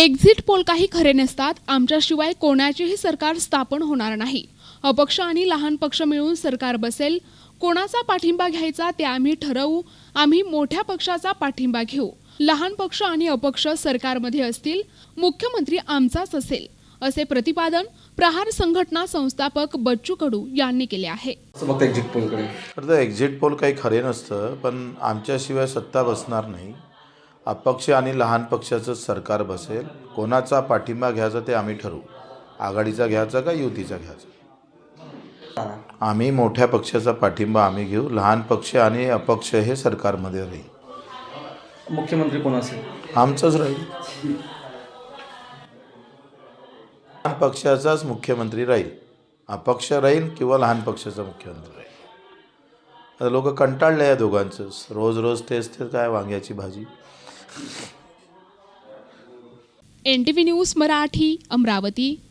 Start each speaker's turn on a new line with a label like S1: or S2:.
S1: Exit poll काही खरे नसतात. आमच्याशिवाय कोणाचेही सरकार स्थापन होणार नाही. अपक्ष आणि लहान पक्ष मिळून सरकार बसेल. कोणाचा पाठिंबा घ्यायचा ते आम्ही ठरवू. आम्ही मोठ्या पक्षाचा पाठिंबा घेऊ. लहान पक्ष आणि अपक्ष सरकारमध्ये असतील. मुख्यमंत्री आमचाच असेल, असे प्रतिपादन प्रहार संघटना संस्थापक बच्चू कडू यांनी केले आहे.
S2: एक्झिट पोलकडे
S3: तर एक्झिट पोल काही खरे नसतं, पण आमच्याशिवाय सत्ता बसणार नाही. अपक्ष आणि लहान पक्षाचं सरकार बसेल. कोणाचा पाठिंबा घ्यायचा ते आम्ही ठरवू. आघाडीचा घ्यायचा का युतीचा घ्यायचा. आम्ही मोठ्या पक्षाचा पाठिंबा आम्ही घेऊ. लहान पक्ष आणि अपक्ष हे सरकारमध्ये राहील.
S2: मुख्यमंत्री कोण असेल?
S3: आमचंच राहील. लहान पक्षाचाच मुख्यमंत्री राहील. अपक्ष राहील किंवा लहान पक्षाचा मुख्यमंत्री राहील. आता लोक कंटाळले या दोघांचं. रोज रोज तेच काय वांग्याची भाजी.
S1: NTV news Marathi, Amravati.